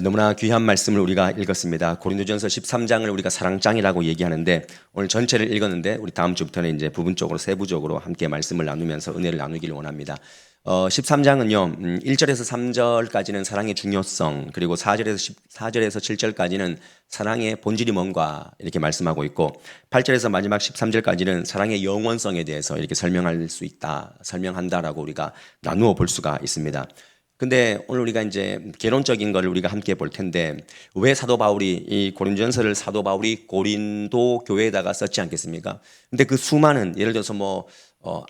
너무나 귀한 말씀을 우리가 읽었습니다. 고린도전서 13장을 우리가 사랑장이라고 얘기하는데 오늘 전체를 읽었는데 우리 다음 주부터는 이제 부분적으로 세부적으로 함께 말씀을 나누면서 은혜를 나누기를 원합니다. 13장은요. 1절에서 3절까지는 사랑의 중요성, 그리고 4절에서 7절까지는 사랑의 본질이 뭔가 이렇게 말씀하고 있고 8절에서 마지막 13절까지는 사랑의 영원성에 대해서 이렇게 설명한다라고 우리가 나누어 볼 수가 있습니다. 근데 오늘 우리가 이제 개론적인 걸 우리가 함께 볼 텐데 왜 사도 바울이 이 고린도전서를 사도 바울이 고린도 교회에다가 썼지 않겠습니까? 근데 그 수많은 예를 들어서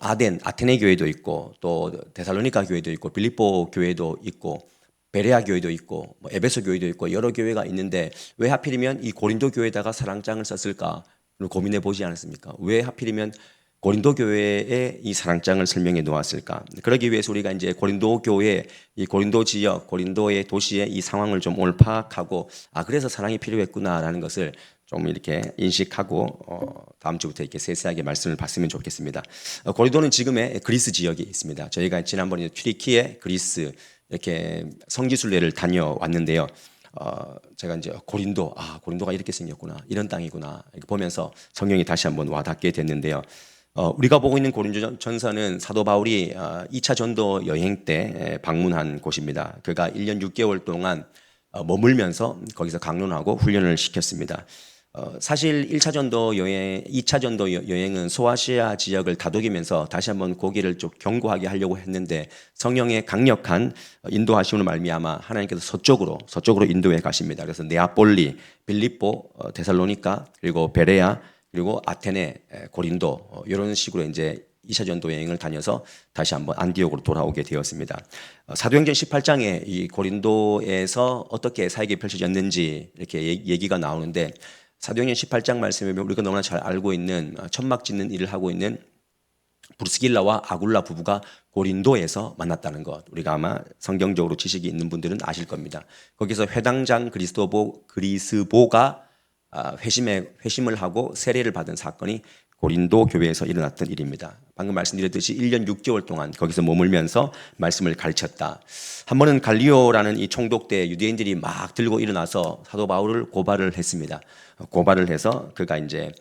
아테네 교회도 있고 또 데살로니가 교회도 있고 빌립보 교회도 있고 베레아 교회도 있고 에베소 교회도 있고 여러 교회가 있는데 왜 하필이면 이 고린도 교회에다가 사랑장을 썼을까 고민해 보지 않았습니까? 왜 하필이면 고린도 교회에 이 사랑장을 설명해 놓았을까? 그러기 위해서 우리가 이제 고린도 교회, 이 고린도 지역, 고린도의 도시의 이 상황을 좀 오늘 파악하고, 그래서 사랑이 필요했구나라는 것을 좀 이렇게 인식하고, 다음 주부터 이렇게 세세하게 말씀을 봤으면 좋겠습니다. 고린도는 지금의 그리스 지역에 있습니다. 저희가 지난번에 튀르키예, 그리스 이렇게 성지순례를 다녀왔는데요. 제가 이제 고린도가 이렇게 생겼구나, 이런 땅이구나 이렇게 보면서 성경이 다시 한번 와닿게 됐는데요. 우리가 보고 있는 고린도전서는 사도 바울이 2차 전도 여행 때 방문한 곳입니다. 그가 1년 6개월 동안 머물면서 거기서 강론하고 훈련을 시켰습니다. 사실 1차 전도 여행, 2차 전도 여행은 소아시아 지역을 다독이면서 다시 한번 고기를 좀 견고하게 하려고 했는데 성령의 강력한 인도하심으로 말미암아 하나님께서 서쪽으로 인도해 가십니다. 그래서 네아폴리, 빌립보, 데살로니가, 그리고 베레아, 그리고 아테네, 고린도 이런 식으로 이제 2차 전도 여행을 다녀서 다시 한번 안디옥으로 돌아오게 되었습니다. 사도행전 18장에 이 고린도에서 어떻게 사역이 펼쳐졌는지 이렇게 얘기가 나오는데 사도행전 18장 말씀에 우리가 너무나 잘 알고 있는 천막 짓는 일을 하고 있는 브루스길라와 아굴라 부부가 고린도에서 만났다는 것, 우리가 아마 성경적으로 지식이 있는 분들은 아실 겁니다. 거기서 회당장 그리스보가 회심을 하고 세례를 받은 사건이 고린도 교회에서 일어났던 일입니다. 방금 말씀드렸듯이 1년 6개월 동안 거기서 머물면서 말씀을 가르쳤다. 한 번은 갈리오라는 이 총독 때 유대인들이 막 들고 일어나서 사도 바울을 고발을 했습니다. 고발을 해서 그가 이제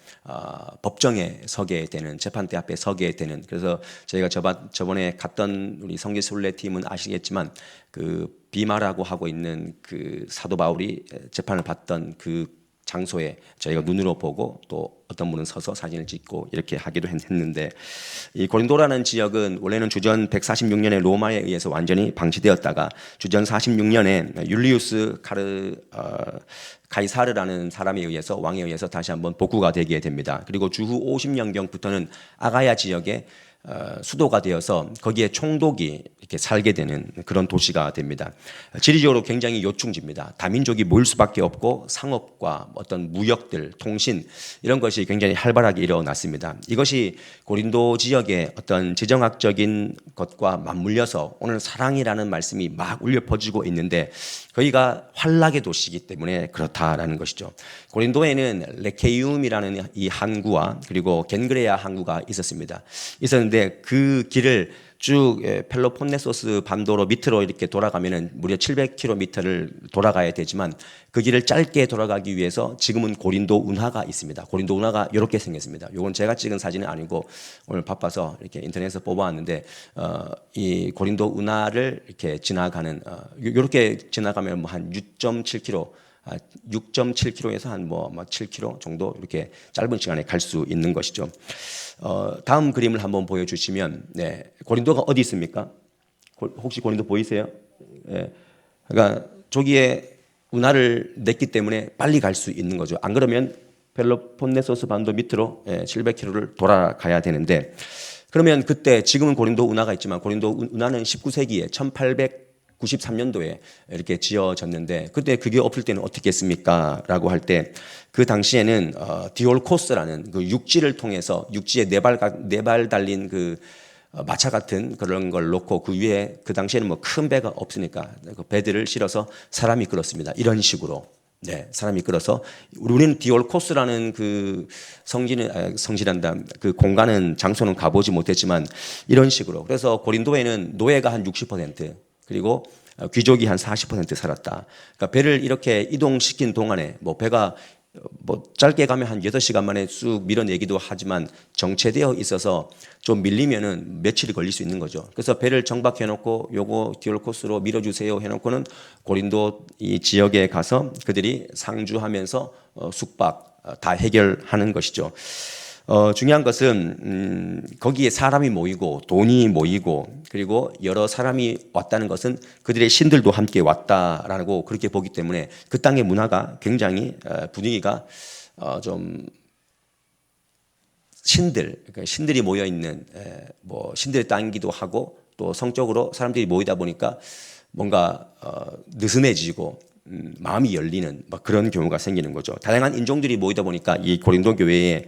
법정에 서게 되는, 재판대 앞에 서게 되는, 그래서 저희가 저번에 갔던 우리 성지순례 팀은 아시겠지만 그 비마라고 하고 있는 그 사도 바울이 재판을 받던 그 장소에 저희가 눈으로 보고 또 어떤 분은 서서 사진을 찍고 이렇게 하기도 했는데, 이 고린도라는 지역은 원래는 주전 146년에 로마에 의해서 완전히 방치되었다가 주전 46년에 율리우스 가이사르라는 사람에 의해서, 왕에 의해서 다시 한번 복구가 되게 됩니다. 그리고 주후 50년경부터는 아가야 지역에 수도가 되어서 거기에 총독이 이렇게 살게 되는 그런 도시가 됩니다. 지리적으로 굉장히 요충지입니다. 다민족이 모일 수밖에 없고 상업과 어떤 무역들, 통신 이런 것이 굉장히 활발하게 일어났습니다. 이것이 고린도 지역의 어떤 지정학적인 것과 맞물려서 오늘 사랑이라는 말씀이 막 울려 퍼지고 있는데 거기가 환락의 도시이기 때문에 그렇다라는 것이죠. 고린도에는 레케이움이라는 이 항구와 그리고 겐그레아 항구가 있었는데 그 길을 쭉 펠로폰네소스 반도로 밑으로 이렇게 돌아가면은 무려 700km를 돌아가야 되지만 그 길을 짧게 돌아가기 위해서 지금은 고린도 운하가 있습니다. 고린도 운하가 이렇게 생겼습니다. 이건 제가 찍은 사진은 아니고 오늘 바빠서 이렇게 인터넷에서 뽑아왔는데 이 고린도 운하를 이렇게 지나가는 이렇게 지나가면 한 6.7km에서 한 7km 정도 이렇게 짧은 시간에 갈 수 있는 것이죠. 다음 그림을 한번 보여주시면, 고린도가 어디 있습니까? 혹시 고린도 보이세요? 그러니까 저기에 운하를 냈기 때문에 빨리 갈 수 있는 거죠. 안 그러면 펠로폰네소스 반도 밑으로 700km를 돌아가야 되는데, 그러면 그때 지금은 고린도 운하가 있지만 고린도 운하는 19세기에 1893년도에 이렇게 지어졌는데 그때 그게 없을 때는 어떻게 했습니까? 라고 할 때 그 당시에는 디올코스라는 그 육지를 통해서 육지에 네 발 달린 그 마차 같은 그런 걸 놓고 그 위에 그 당시에는 큰 배가 없으니까 그 배들을 실어서 사람이 끌었습니다. 이런 식으로. 사람이 끌어서 우리는 디올코스라는 그 성지란다 그 공간은 장소는 가보지 못했지만 이런 식으로. 그래서 고린도에는 노예가 한 60%, 그리고 귀족이 한 40% 살았다. 그러니까 배를 이렇게 이동시킨 동안에 뭐 배가 뭐 짧게 가면 한 8시간 만에 쑥 밀어내기도 하지만 정체되어 있어서 좀 밀리면은 며칠이 걸릴 수 있는 거죠. 그래서 배를 정박해 놓고 요거 듀얼 코스로 밀어주세요 해놓고는 고린도 이 지역에 가서 그들이 상주하면서 숙박 다 해결하는 것이죠. 중요한 것은 거기에 사람이 모이고 돈이 모이고 그리고 여러 사람이 왔다는 것은 그들의 신들도 함께 왔다라고 그렇게 보기 때문에 그 땅의 문화가 굉장히 분위기가 좀 그러니까 신들이 모여 있는 뭐 신들의 땅이기도 하고 또 성적으로 사람들이 모이다 보니까 뭔가 느슨해지고 마음이 열리는 그런 경우가 생기는 거죠. 다양한 인종들이 모이다 보니까 이 고린도 교회에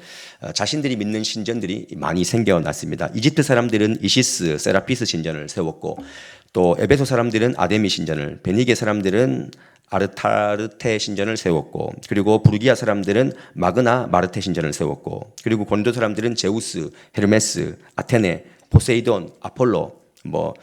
자신들이 믿는 신전들이 많이 생겨났습니다. 이집트 사람들은 이시스, 세라피스 신전을 세웠고 또 에베소 사람들은 아데미 신전을, 베니게 사람들은 아르타르테 신전을 세웠고 그리고 부르기아 사람들은 마그나 마르테 신전을 세웠고 그리고 고린도 사람들은 제우스, 헤르메스, 아테네, 포세이돈, 아폴로 뭐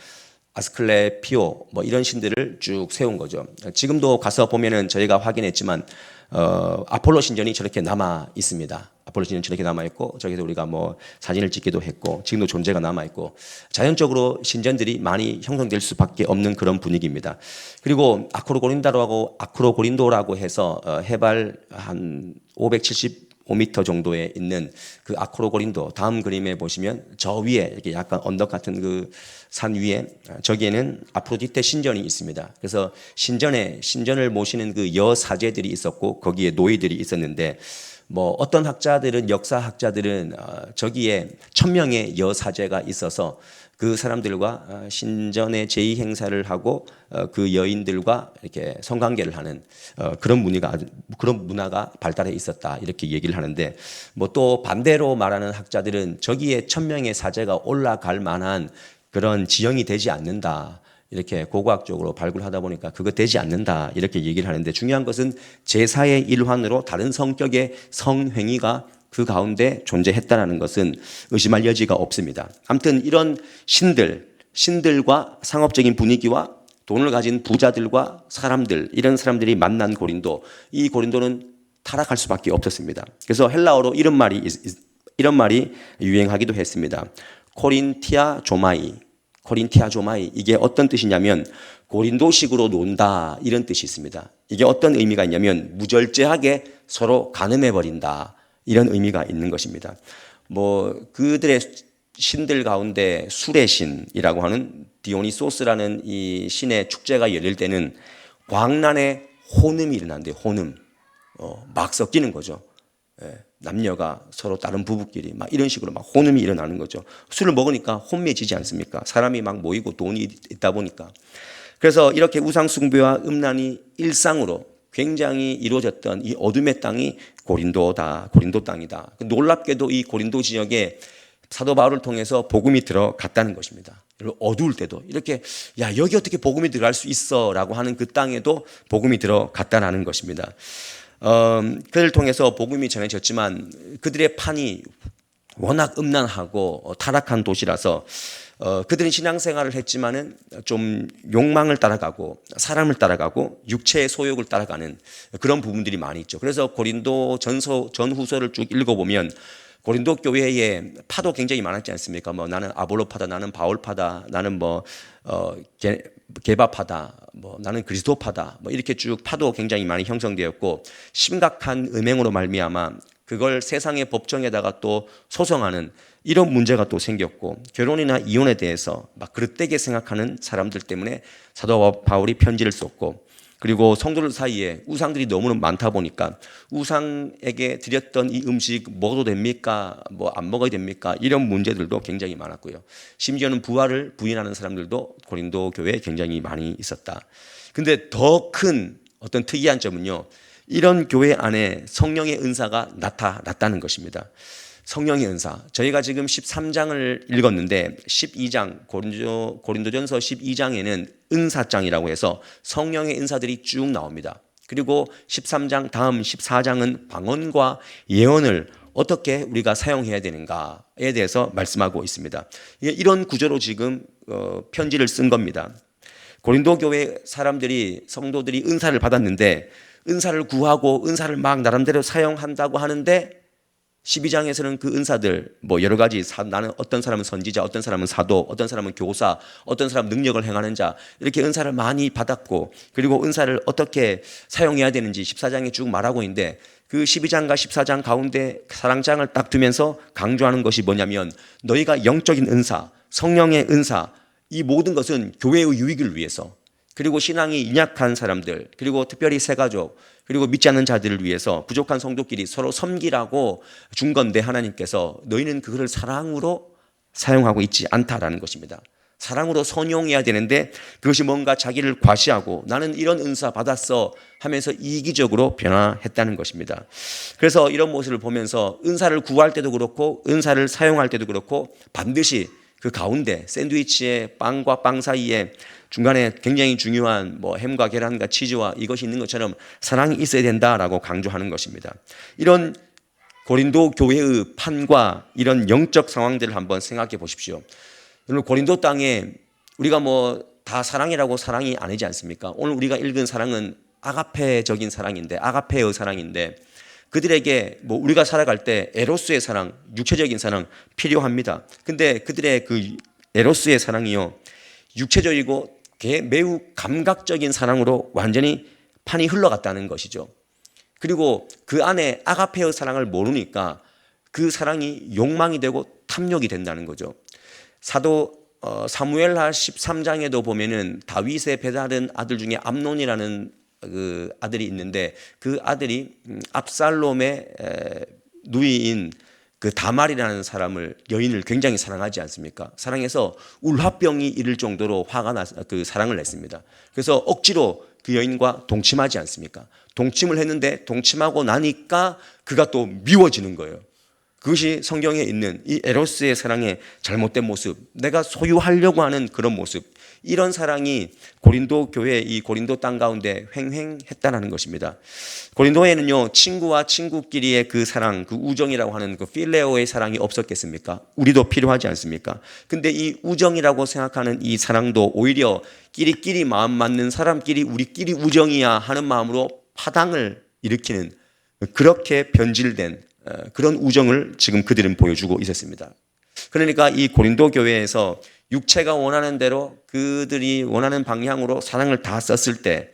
아스클레피오 뭐 이런 신들을 쭉 세운 거죠. 지금도 가서 보면은 저희가 확인했지만 아폴로 신전이 저렇게 남아 있습니다. 아폴로 신전이 저렇게 남아 있고 저기서 우리가 뭐 사진을 찍기도 했고 지금도 존재가 남아 있고 자연적으로 신전들이 많이 형성될 수밖에 없는 그런 분위기입니다. 그리고 아크로고린도라고 해서 해발 한 575m 정도에 있는 그 아크로고린도 다음 그림에 보시면 저 위에 이렇게 약간 언덕 같은 그 산 위에 저기에는 아프로디테 신전이 있습니다. 그래서 신전을 모시는 그 여사제들이 있었고 거기에 노예들이 있었는데 뭐 어떤 학자들은 역사학자들은 저기에 1000명의 여사제가 있어서 그 사람들과 신전의 제의 행사를 하고 그 여인들과 이렇게 성관계를 하는 그런 문화가 발달해 있었다 이렇게 얘기를 하는데 뭐 또 반대로 말하는 학자들은 저기에 1000명의 사제가 올라갈 만한 그런 지형이 되지 않는다. 이렇게 고고학적으로 발굴하다 보니까 그거 되지 않는다 이렇게 얘기를 하는데 중요한 것은 제사의 일환으로 다른 성격의 성행위가 그 가운데 존재했다는 것은 의심할 여지가 없습니다. 아무튼 이런 신들과 상업적인 분위기와 돈을 가진 부자들과 사람들 이런 사람들이 만난 고린도 이 고린도는 타락할 수밖에 없었습니다. 그래서 헬라어로 이런 말이 유행하기도 했습니다. 코린티아 조마이 이게 어떤 뜻이냐면 고린도식으로 논다 이런 뜻이 있습니다. 이게 어떤 의미가 있냐면 무절제하게 서로 간음해버린다 이런 의미가 있는 것입니다. 뭐 그들의 신들 가운데 술의 신이라고 하는 디오니소스라는 이 신의 축제가 열릴 때는 광란의 혼음이 일어난대요. 혼음 막 섞이는 거죠. 남녀가 서로 다른 부부끼리 막 이런 식으로 막 혼음이 일어나는 거죠. 술을 먹으니까 혼미해지지 않습니까? 사람이 막 모이고 돈이 있다 보니까. 그래서 이렇게 우상 숭배와 음란이 일상으로 굉장히 이루어졌던 이 어둠의 땅이 고린도 땅이다. 놀랍게도 이 고린도 지역에 사도 바울을 통해서 복음이 들어갔다는 것입니다. 어두울 때도 이렇게 야 여기 어떻게 복음이 들어갈 수 있어라고 하는 그 땅에도 복음이 들어갔다는 것입니다. 그를 통해서 복음이 전해졌지만 그들의 판이 워낙 음란하고 타락한 도시라서 그들은 신앙생활을 했지만은 좀 욕망을 따라가고 사람을 따라가고 육체의 소욕을 따라가는 그런 부분들이 많이 있죠. 그래서 고린도 전후서를 쭉 읽어보면 고린도 교회에 파도 굉장히 많았지 않습니까? 뭐 나는 아볼로파다, 나는 바울파다, 나는 뭐 게바파다, 뭐 나는 그리스도파다, 뭐 이렇게 쭉 파도 굉장히 많이 형성되었고 심각한 음행으로 말미암아 그걸 세상의 법정에다가 또 소송하는 이런 문제가 또 생겼고 결혼이나 이혼에 대해서 막 그릇되게 생각하는 사람들 때문에 사도 바울이 편지를 썼고 그리고 성도들 사이에 우상들이 너무 많다 보니까 우상에게 드렸던 이 음식 먹어도 됩니까? 뭐 안 먹어야 됩니까? 이런 문제들도 굉장히 많았고요. 심지어는 부활을 부인하는 사람들도 고린도 교회에 굉장히 많이 있었다. 근데 더 큰 어떤 특이한 점은요. 이런 교회 안에 성령의 은사가 나타났다는 것입니다. 성령의 은사. 저희가 지금 13장을 읽었는데 12장 고린도전서 12장에는 은사장이라고 해서 성령의 은사들이 쭉 나옵니다. 그리고 13장 다음 14장은 방언과 예언을 어떻게 우리가 사용해야 되는가에 대해서 말씀하고 있습니다. 이런 구조로 지금 편지를 쓴 겁니다. 고린도 교회 사람들이 성도들이 은사를 받았는데 은사를 구하고 은사를 막 나름대로 사용한다고 하는데 12장에서는 그 은사들 뭐 여러 가지 나는 어떤 사람은 선지자, 어떤 사람은 사도, 어떤 사람은 교사, 어떤 사람은 능력을 행하는 자 이렇게 은사를 많이 받았고 그리고 은사를 어떻게 사용해야 되는지 14장에 쭉 말하고 있는데 그 12장과 14장 가운데 사랑장을 딱 두면서 강조하는 것이 뭐냐면 너희가 영적인 은사, 성령의 은사 이 모든 것은 교회의 유익을 위해서 그리고 신앙이 연약한 사람들 그리고 특별히 새가족 그리고 믿지 않는 자들을 위해서 부족한 성도끼리 서로 섬기라고 준 건데 하나님께서 너희는 그것을 사랑으로 사용하고 있지 않다라는 것입니다. 사랑으로 선용해야 되는데 그것이 뭔가 자기를 과시하고 나는 이런 은사 받았어 하면서 이기적으로 변화했다는 것입니다. 그래서 이런 모습을 보면서 은사를 구할 때도 그렇고 은사를 사용할 때도 그렇고 반드시 그 가운데 샌드위치의 빵과 빵 사이에 중간에 굉장히 중요한 뭐 햄과 계란과 치즈와 이것이 있는 것처럼 사랑이 있어야 된다라고 강조하는 것입니다. 이런 고린도 교회의 판과 이런 영적 상황들을 한번 생각해 보십시오. 여러분 고린도 땅에 우리가 뭐 다 사랑이라고 사랑이 아니지 않습니까? 오늘 우리가 읽은 사랑은 아가페적인 사랑인데 아가페의 사랑인데 그들에게 뭐 우리가 살아갈 때 에로스의 사랑, 육체적인 사랑 필요합니다. 근데 그들의 그 에로스의 사랑이요 육체적이고 매우 감각적인 사랑으로 완전히 판이 흘러갔다는 것이죠. 그리고 그 안에 아가페의 사랑을 모르니까 그 사랑이 욕망이 되고 탐욕이 된다는 거죠. 사도 사무엘하 13장에도 보면은 다윗의 배다른 아들 중에 암논이라는 그 아들이 있는데 그 아들이 압살롬의 누이인 그 다말이라는 사람을 여인을 굉장히 사랑하지 않습니까? 사랑해서 울화병이 이를 정도로 화가 나서 그 사랑을 냈습니다. 그래서 억지로 그 여인과 동침하지 않습니까? 동침을 했는데 동침하고 나니까 그가 또 미워지는 거예요. 그것이 성경에 있는 이 에로스의 사랑의 잘못된 모습, 내가 소유하려고 하는 그런 모습, 이런 사랑이 고린도 교회 이 고린도 땅 가운데 횡행했다는 것입니다. 고린도에는요 친구와 친구끼리의 그 사랑, 그 우정이라고 하는 그 필레오의 사랑이 없었겠습니까? 우리도 필요하지 않습니까? 근데 이 우정이라고 생각하는 이 사랑도 오히려 끼리끼리 마음 맞는 사람끼리 우리끼리 우정이야 하는 마음으로 파당을 일으키는 그렇게 변질된 그런 우정을 지금 그들은 보여주고 있었습니다. 그러니까 이 고린도 교회에서 육체가 원하는 대로 그들이 원하는 방향으로 사랑을 다 썼을 때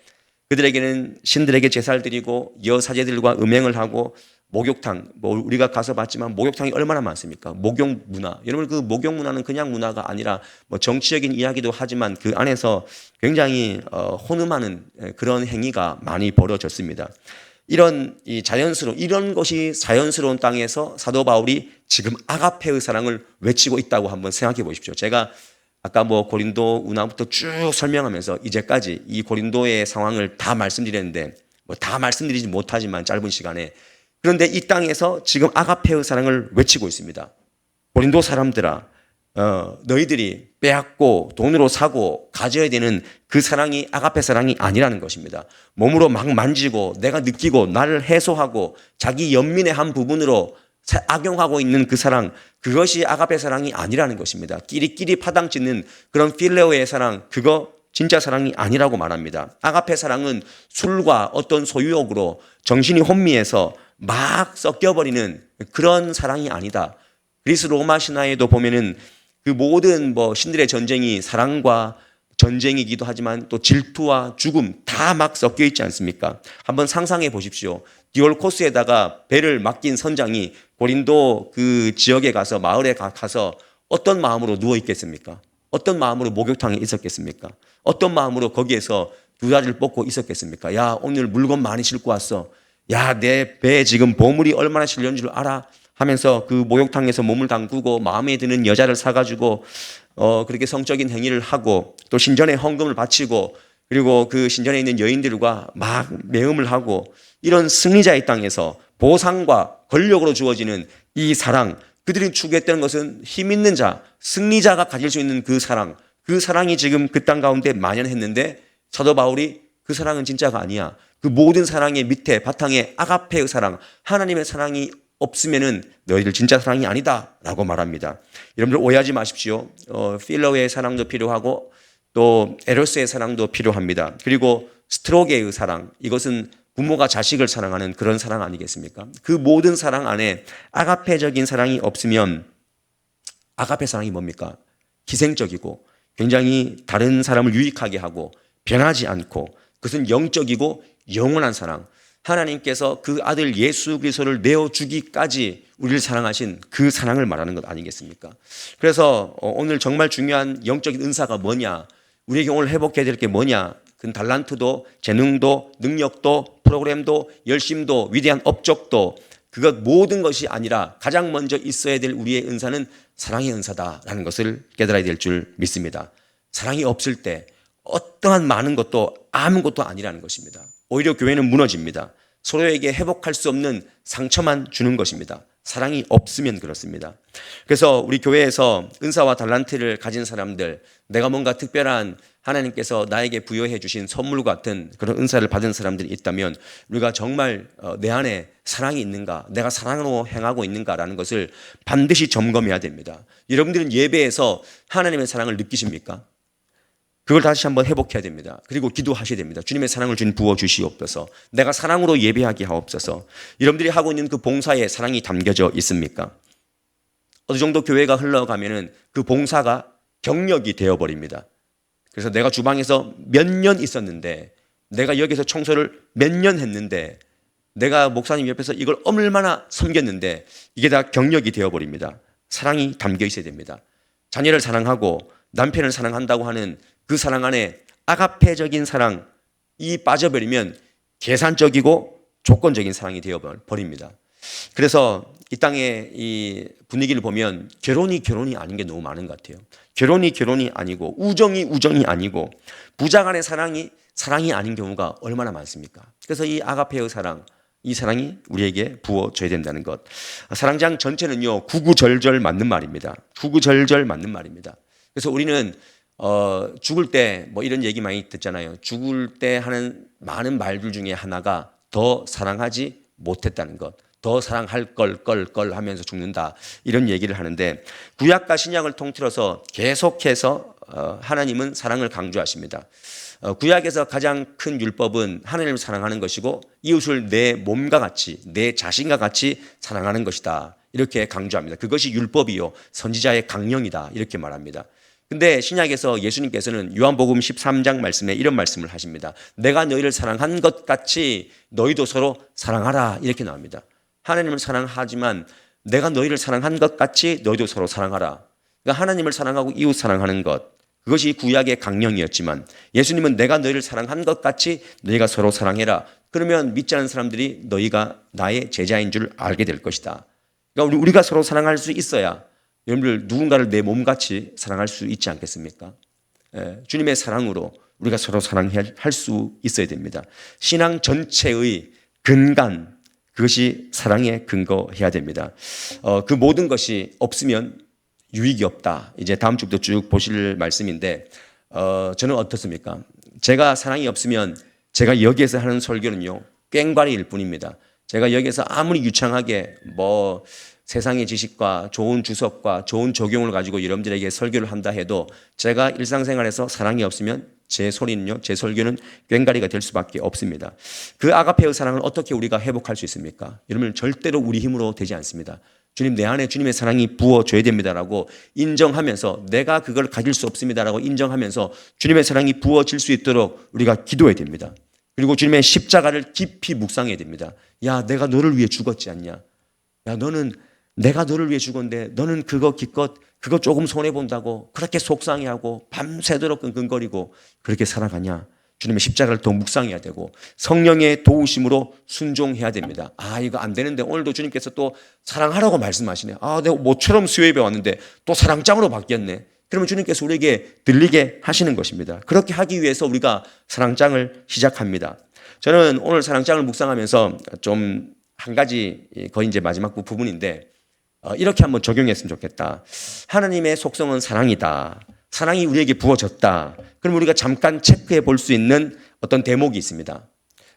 그들에게는 신들에게 제사를 드리고 여사제들과 음행을 하고 목욕탕, 뭐 우리가 가서 봤지만 목욕탕이 얼마나 많습니까? 목욕 문화. 여러분 그 목욕 문화는 그냥 문화가 아니라 뭐 정치적인 이야기도 하지만 그 안에서 굉장히 혼음하는 그런 행위가 많이 벌어졌습니다. 이런 이런 것이 자연스러운 땅에서 사도 바울이 지금 아가페의 사랑을 외치고 있다고 한번 생각해 보십시오. 제가 아까 뭐 고린도 운하부터 쭉 설명하면서 이제까지 이 고린도의 상황을 다 말씀드렸는데 뭐 다 말씀드리지 못하지만 짧은 시간에 그런데 이 땅에서 지금 아가페의 사랑을 외치고 있습니다. 고린도 사람들아, 너희들이 빼앗고 돈으로 사고 가져야 되는 그 사랑이 아가페 사랑이 아니라는 것입니다. 몸으로 막 만지고 내가 느끼고 나를 해소하고 자기 연민의 한 부분으로 악용하고 있는 그 사랑, 그것이 아가페 사랑이 아니라는 것입니다. 끼리끼리 파당짓는 그런 필레오의 사랑, 그거 진짜 사랑이 아니라고 말합니다. 아가페 사랑은 술과 어떤 소유욕으로 정신이 혼미해서 막 섞여버리는 그런 사랑이 아니다. 그리스 로마 신화에도 보면은 그 모든 뭐 신들의 전쟁이 사랑과 전쟁이기도 하지만 또 질투와 죽음 다 막 섞여 있지 않습니까? 한번 상상해 보십시오. 디올코스에다가 배를 맡긴 선장이 고린도 그 지역에 가서 마을에 가서 어떤 마음으로 누워 있겠습니까? 어떤 마음으로 목욕탕에 있었겠습니까? 어떤 마음으로 거기에서 두 다리를 뻗고 있었겠습니까? 야, 오늘 물건 많이 싣고 왔어. 야, 내 배에 지금 보물이 얼마나 실려온 줄 알아? 하면서 그 목욕탕에서 몸을 담그고 마음에 드는 여자를 사가지고 그렇게 성적인 행위를 하고 또 신전에 헌금을 바치고 그리고 그 신전에 있는 여인들과 막 매음을 하고 이런 승리자의 땅에서 보상과 권력으로 주어지는 이 사랑, 그들이 추구했던 것은 힘 있는 자, 승리자가 가질 수 있는 그 사랑이 지금 그 땅 가운데 만연했는데 사도 바울이 그 사랑은 진짜가 아니야. 그 모든 사랑의 밑에 바탕에 아가페의 사랑, 하나님의 사랑이 없으면은 너희들 진짜 사랑이 아니다라고 말합니다. 여러분들 오해하지 마십시오. 필로의 사랑도 필요하고 또 에로스의 사랑도 필요합니다. 그리고 스트로게의 사랑, 이것은 부모가 자식을 사랑하는 그런 사랑 아니겠습니까? 그 모든 사랑 안에 아가페적인 사랑이 없으면, 아가페 사랑이 뭡니까? 희생적이고 굉장히 다른 사람을 유익하게 하고 변하지 않고, 그것은 영적이고 영원한 사랑, 하나님께서 그 아들 예수 그리스도를 내어주기까지 우리를 사랑하신 그 사랑을 말하는 것 아니겠습니까? 그래서 오늘 정말 중요한 영적인 은사가 뭐냐, 우리에게 오늘 회복해야 될 게 뭐냐, 그 달란트도 재능도 능력도 프로그램도 열심도 위대한 업적도, 그것 모든 것이 아니라 가장 먼저 있어야 될 우리의 은사는 사랑의 은사다라는 것을 깨달아야 될 줄 믿습니다. 사랑이 없을 때 어떠한 많은 것도 아무것도 아니라는 것입니다. 오히려 교회는 무너집니다. 서로에게 회복할 수 없는 상처만 주는 것입니다. 사랑이 없으면 그렇습니다. 그래서 우리 교회에서 은사와 달란트를 가진 사람들, 내가 뭔가 특별한 하나님께서 나에게 부여해 주신 선물 같은 그런 은사를 받은 사람들이 있다면, 우리가 정말 내 안에 사랑이 있는가, 내가 사랑으로 행하고 있는가라는 것을 반드시 점검해야 됩니다. 여러분들은 예배에서 하나님의 사랑을 느끼십니까? 그걸 다시 한번 회복해야 됩니다. 그리고 기도하셔야 됩니다. 주님의 사랑을 주님 부어주시옵소서. 내가 사랑으로 예배하게 하옵소서. 여러분들이 하고 있는 그 봉사에 사랑이 담겨져 있습니까? 어느 정도 교회가 흘러가면은 그 봉사가 경력이 되어버립니다. 그래서 내가 주방에서 몇 년 있었는데, 내가 여기서 청소를 몇 년 했는데, 내가 목사님 옆에서 이걸 얼마나 섬겼는데, 이게 다 경력이 되어버립니다. 사랑이 담겨 있어야 됩니다. 자녀를 사랑하고 남편을 사랑한다고 하는 그 사랑 안에 아가페적인 사랑이 빠져버리면 계산적이고 조건적인 사랑이 되어버립니다. 그래서 이 땅의 이 분위기를 보면 결혼이 아닌 게 너무 많은 것 같아요. 결혼이 아니고 우정이 아니고 부자 간의 사랑이 아닌 경우가 얼마나 많습니까? 그래서 이 아가페의 사랑, 이 사랑이 우리에게 부어져야 된다는 것. 사랑장 전체는요, 구구절절 맞는 말입니다. 구구절절 맞는 말입니다. 그래서 우리는 죽을 때 뭐 이런 얘기 많이 듣잖아요. 죽을 때 하는 많은 말들 중에 하나가 더 사랑하지 못했다는 것. 더 사랑할 걸 하면서 죽는다, 이런 얘기를 하는데, 구약과 신약을 통틀어서 계속해서 하나님은 사랑을 강조하십니다. 구약에서 가장 큰 율법은 하나님을 사랑하는 것이고 이웃을 내 몸과 같이, 내 자신과 같이 사랑하는 것이다, 이렇게 강조합니다. 그것이 율법이요 선지자의 강령이다, 이렇게 말합니다. 근데 신약에서 예수님께서는 요한복음 13장 말씀에 이런 말씀을 하십니다. 내가 너희를 사랑한 것 같이 너희도 서로 사랑하라, 이렇게 나옵니다. 하나님을 사랑하지만 내가 너희를 사랑한 것 같이 너희도 서로 사랑하라. 그러니까 하나님을 사랑하고 이웃 사랑하는 것, 그것이 구약의 강령이었지만 예수님은 내가 너희를 사랑한 것 같이 너희가 서로 사랑해라. 그러면 믿지 않는 사람들이 너희가 나의 제자인 줄 알게 될 것이다. 그러니까 우리가 서로 사랑할 수 있어야 여러분들 누군가를 내 몸같이 사랑할 수 있지 않겠습니까? 주님의 사랑으로 우리가 서로 사랑할 수 있어야 됩니다. 신앙 전체의 근간, 그것이 사랑에 근거해야 됩니다. 그 모든 것이 없으면 유익이 없다. 이제 다음 주부터 쭉 보실 말씀인데, 저는 어떻습니까? 제가 사랑이 없으면 제가 여기에서 하는 설교는요, 꽹과리일 뿐입니다. 제가 여기에서 아무리 유창하게 뭐 세상의 지식과 좋은 주석과 좋은 적용을 가지고 여러분들에게 설교를 한다 해도 제가 일상생활에서 사랑이 없으면 제 소리는요, 제 설교는 꽹과리가 될 수밖에 없습니다. 그 아가페의 사랑을 어떻게 우리가 회복할 수 있습니까? 여러분, 절대로 우리 힘으로 되지 않습니다. 주님, 내 안에 주님의 사랑이 부어줘야 됩니다라고 인정하면서, 내가 그걸 가질 수 없습니다라고 인정하면서 주님의 사랑이 부어질 수 있도록 우리가 기도해야 됩니다. 그리고 주님의 십자가를 깊이 묵상해야 됩니다. 야, 내가 너를 위해 죽었지 않냐? 야, 내가 너를 위해 죽었는데 너는 그거 기껏 그거 조금 손해본다고 그렇게 속상해하고 밤새도록 끙끙거리고 그렇게 살아가냐? 주님의 십자가를 더 묵상해야 되고 성령의 도우심으로 순종해야 됩니다. 아, 이거 안 되는데 오늘도 주님께서 또 사랑하라고 말씀하시네. 아, 내가 모처럼 수요예배 왔는데 또 사랑장으로 바뀌었네. 그러면 주님께서 우리에게 들리게 하시는 것입니다. 그렇게 하기 위해서 우리가 사랑장을 시작합니다. 저는 오늘 사랑장을 묵상하면서 좀 한 가지, 거의 이제 마지막 부분인데, 이렇게 한번 적용했으면 좋겠다. 하나님의 속성은 사랑이다. 사랑이 우리에게 부어졌다. 그럼 우리가 잠깐 체크해 볼 수 있는 어떤 대목이 있습니다.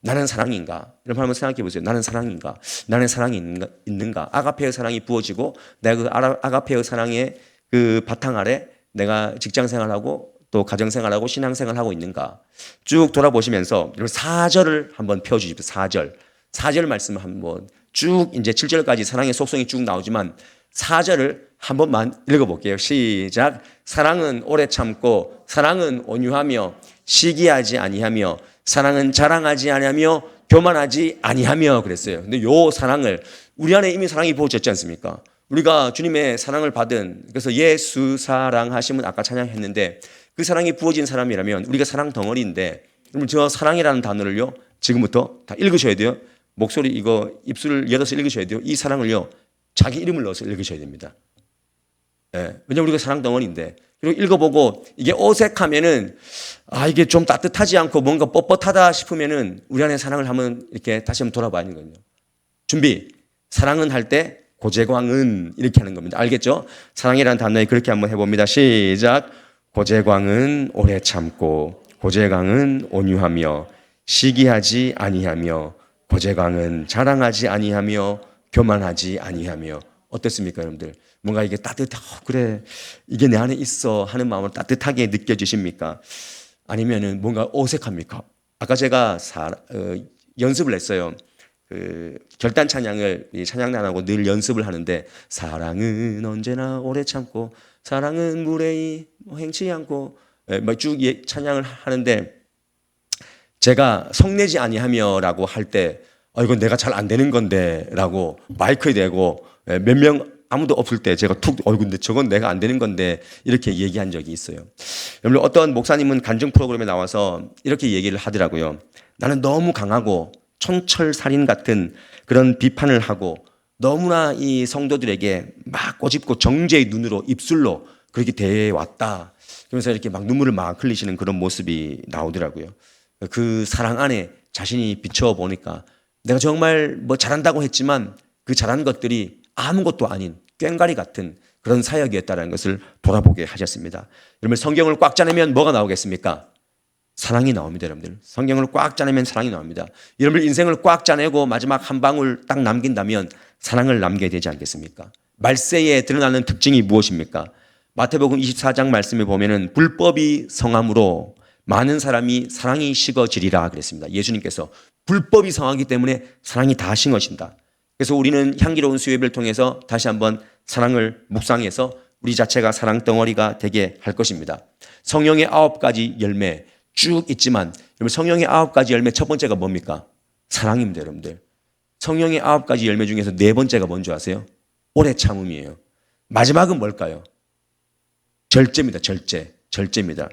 나는 사랑인가? 여러분 한번 생각해 보세요. 나는 사랑인가? 나는 사랑이 있는가? 아가페의 사랑이 부어지고 내가 그 아가페의 사랑의 그 바탕 아래 내가 직장 생활하고 또 가정생활하고 신앙생활하고 있는가 쭉 돌아보시면서 4절을 한번 펴주십시오. 4절 말씀을 한번 쭉 이제 7절까지 사랑의 속성이 쭉 나오지만 4절을 한 번만 읽어볼게요. 시작. 사랑은 오래 참고 사랑은 온유하며 시기하지 아니하며 사랑은 자랑하지 아니하며 교만하지 아니하며 그랬어요. 근데 요 사랑을 우리 안에 이미 사랑이 부어졌지 않습니까? 우리가 주님의 사랑을 받은 그래서 예수 사랑하심은 아까 찬양했는데 그 사랑이 부어진 사람이라면 우리가 사랑 덩어리인데 그러면 저 사랑이라는 단어를요 지금부터 다 읽으셔야 돼요. 목소리 이거 입술을 열어서 읽으셔야 돼요. 이 사랑을요 자기 이름을 넣어서 읽으셔야 됩니다. 예, 왜냐면 우리가 사랑 덩어리인데 그리고 읽어보고 이게 어색하면은 이게 좀 따뜻하지 않고 뭔가 뻣뻣하다 싶으면은 우리 안에 사랑을 한번 이렇게 다시 한번 돌아봐야 하는 거예요. 준비. 사랑은 할 때 고재광은 이렇게 하는 겁니다. 알겠죠? 사랑이라는 단어에 그렇게 한번 해봅니다. 시작. 고재광은 오래 참고 고재광은 온유하며 시기하지 아니하며 고재광은 자랑하지 아니하며 교만하지 아니하며 어떻습니까 여러분들? 뭔가 이게 그래 이게 내 안에 있어 하는 마음으로 따뜻하게 느껴지십니까? 아니면은 뭔가 어색합니까? 아까 제가 연습을 했어요. 그 결단 찬양을 찬양단하고 늘 연습을 하는데 사랑은 언제나 오래 참고 사랑은 무례히 행치 않고 쭉 찬양을 하는데 제가 성내지 아니하며라고 할 때 이건 내가 잘 안 되는 건데 라고 마이크에 대고 몇 명 아무도 없을 때 제가 근데 저건 내가 안 되는 건데 이렇게 얘기한 적이 있어요. 여러분 어떤 목사님은 간증 프로그램에 나와서 이렇게 얘기를 하더라고요. 나는 너무 강하고 촌철살인 같은 그런 비판을 하고 너무나 이 성도들에게 막 꼬집고 정죄의 눈으로 입술로 그렇게 대해왔다. 그러면서 이렇게 막 눈물을 막 흘리시는 그런 모습이 나오더라고요. 그 사랑 안에 자신이 비춰보니까 내가 정말 뭐 잘한다고 했지만 그 잘한 것들이 아무것도 아닌 꽹과리 같은 그런 사역이었다는 것을 돌아보게 하셨습니다. 여러분 성경을 꽉 짜내면 뭐가 나오겠습니까? 사랑이 나옵니다. 여러분들 성경을 꽉 짜내면 사랑이 나옵니다. 여러분들 인생을 꽉 짜내고 마지막 한 방울 딱 남긴다면 사랑을 남겨야 되지 않겠습니까? 말세에 드러나는 특징이 무엇입니까? 마태복음 24장 말씀에 보면은 불법이 성함으로 많은 사람이 사랑이 식어지리라 그랬습니다. 예수님께서 불법이 성하기 때문에 사랑이 다 식어진다. 그래서 우리는 향기로운 수요예배를 통해서 다시 한번 사랑을 묵상해서 우리 자체가 사랑 덩어리가 되게 할 것입니다. 성령의 9가지 열매 쭉 있지만 여러분 성령의 9가지 열매 첫 번째가 뭡니까? 사랑입니다. 여러분들 성령의 9가지 열매 중에서 4번째가 뭔지 아세요? 오래 참음이에요. 마지막은 뭘까요? 절제입니다. 절제입니다.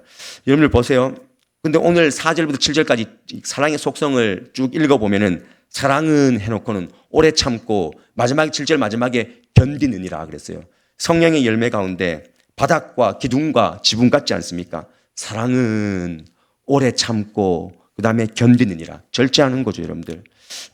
여러분들 보세요. 근데 오늘 4절부터 7절까지 사랑의 속성을 쭉 읽어보면은 사랑은 해놓고는 오래 참고 마지막 7절 마지막에 견디느니라 그랬어요. 성령의 열매 가운데 바닥과 기둥과 지붕 같지 않습니까? 사랑은 오래 참고 그 다음에 견디느니라. 절제하는 거죠 여러분들.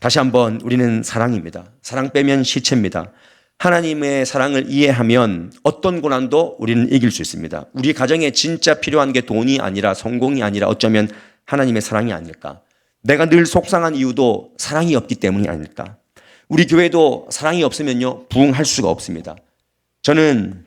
다시 한번 우리는 사랑입니다. 사랑 빼면 시체입니다. 하나님의 사랑을 이해하면 어떤 고난도 우리는 이길 수 있습니다. 우리 가정에 진짜 필요한 게 돈이 아니라 성공이 아니라 어쩌면 하나님의 사랑이 아닐까. 내가 늘 속상한 이유도 사랑이 없기 때문이 아닐까. 우리 교회도 사랑이 없으면요 부흥할 수가 없습니다. 저는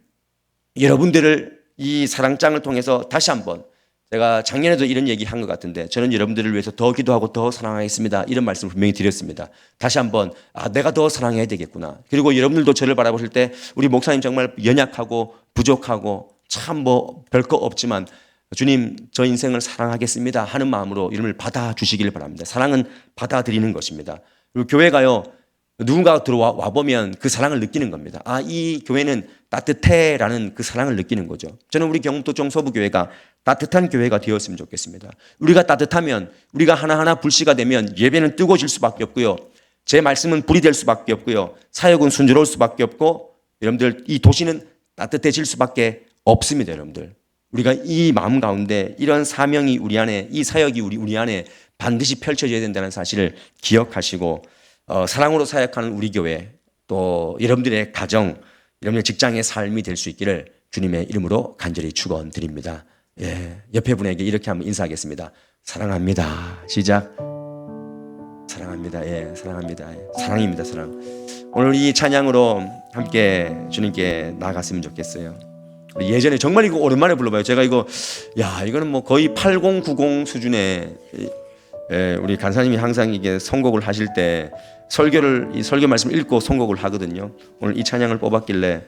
여러분들을 이 사랑장을 통해서 다시 한번 제가 작년에도 이런 얘기 한 것 같은데 저는 여러분들을 위해서 더 기도하고 더 사랑하겠습니다. 이런 말씀을 분명히 드렸습니다. 다시 한번 내가 더 사랑해야 되겠구나. 그리고 여러분들도 저를 바라보실 때 우리 목사님 정말 연약하고 부족하고 참 뭐 별거 없지만 주님 저 인생을 사랑하겠습니다 하는 마음으로 이름을 받아주시길 바랍니다. 사랑은 받아들이는 것입니다. 그리고 교회가요 누군가가 들어와 보면 그 사랑을 느끼는 겁니다. 이 교회는 따뜻해라는 그 사랑을 느끼는 거죠. 저는 우리 경북도청 서부교회가 따뜻한 교회가 되었으면 좋겠습니다. 우리가 따뜻하면 우리가 하나하나 불씨가 되면 예배는 뜨거워질 수밖에 없고요. 제 말씀은 불이 될 수밖에 없고요. 사역은 순조로울 수밖에 없고 여러분들 이 도시는 따뜻해질 수밖에 없습니다. 여러분들 우리가 이 마음 가운데 이런 사명이 우리 안에 이 사역이 우리 안에 반드시 펼쳐져야 된다는 사실을 기억하시고 사랑으로 사역하는 우리 교회 또 여러분들의 가정 여러분의 직장의 삶이 될 수 있기를 주님의 이름으로 간절히 축원드립니다. 옆에 분에게 이렇게 한번 인사하겠습니다. 사랑합니다. 시작. 사랑합니다. 사랑합니다. 사랑입니다. 사랑. 오늘 이 찬양으로 함께 주님께 나아갔으면 좋겠어요. 예전에 정말 이거 오랜만에 불러봐요. 제가 이거는 뭐 거의 80, 90 수준의, 우리 간사님이 항상 이게 선곡을 하실 때 이 설교 말씀 읽고 선곡을 하거든요. 오늘 이 찬양을 뽑았길래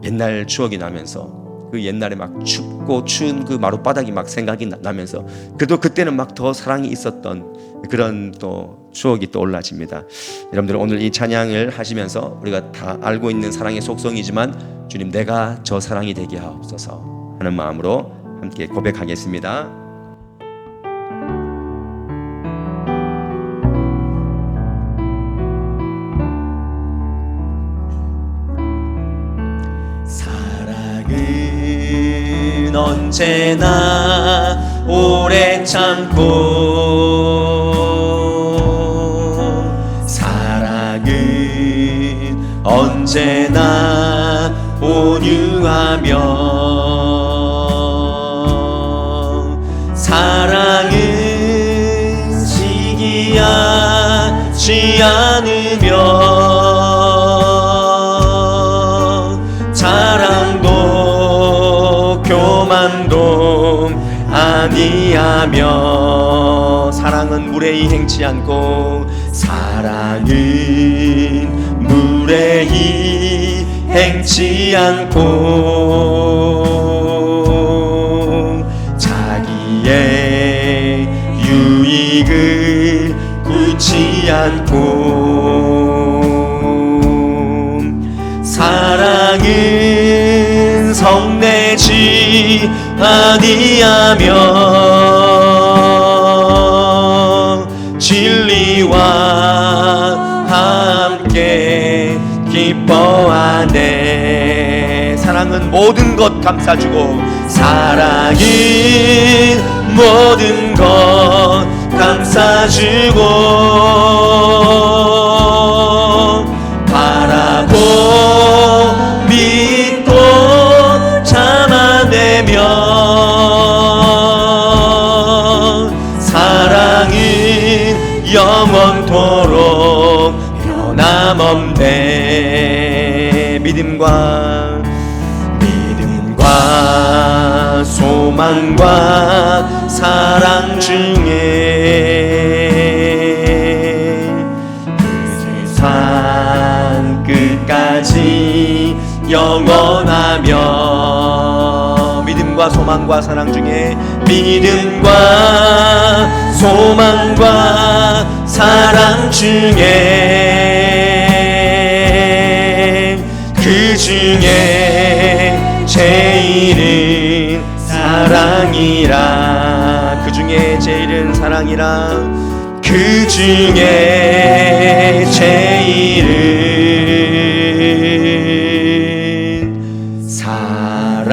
옛날 추억이 나면서, 그 옛날에 막 춥고 추운 그 마룻바닥이 막 생각이 나면서, 그래도 그때는 막 더 사랑이 있었던 그런 또 추억이 떠올라집니다. 여러분들 오늘 이 찬양을 하시면서 우리가 다 알고 있는 사랑의 속성이지만, 주님 내가 저 사랑이 되게 하옵소서 하는 마음으로 함께 고백하겠습니다. 사랑은 언제나 오래 참고, 사랑은 언제나 온유하며, 사랑은 시기하지 않으며, 자랑도 교만도 아니하며, 사랑은 무례히 행치 않고, 사랑은 무례히 행치 않고, 자기의 유익을 굳지 않고, 사랑은 성내지 아니하며, 진리와 함께 기뻐하네. 사랑은 모든 것 감싸주고, 사랑은 모든 것 감싸주고, 바라고 믿고 참아내며, 사랑은 영원토록 변함없네. 믿음과 소망과 사랑 중에 그 세상 끝까지 영원하며, 믿음과 소망과 사랑 중에, 믿음과 소망과 사랑 중에, 그 중에 제일은 사랑이라. 그 중에 제일은 사랑이라. 그 중에 제일은 사랑이라.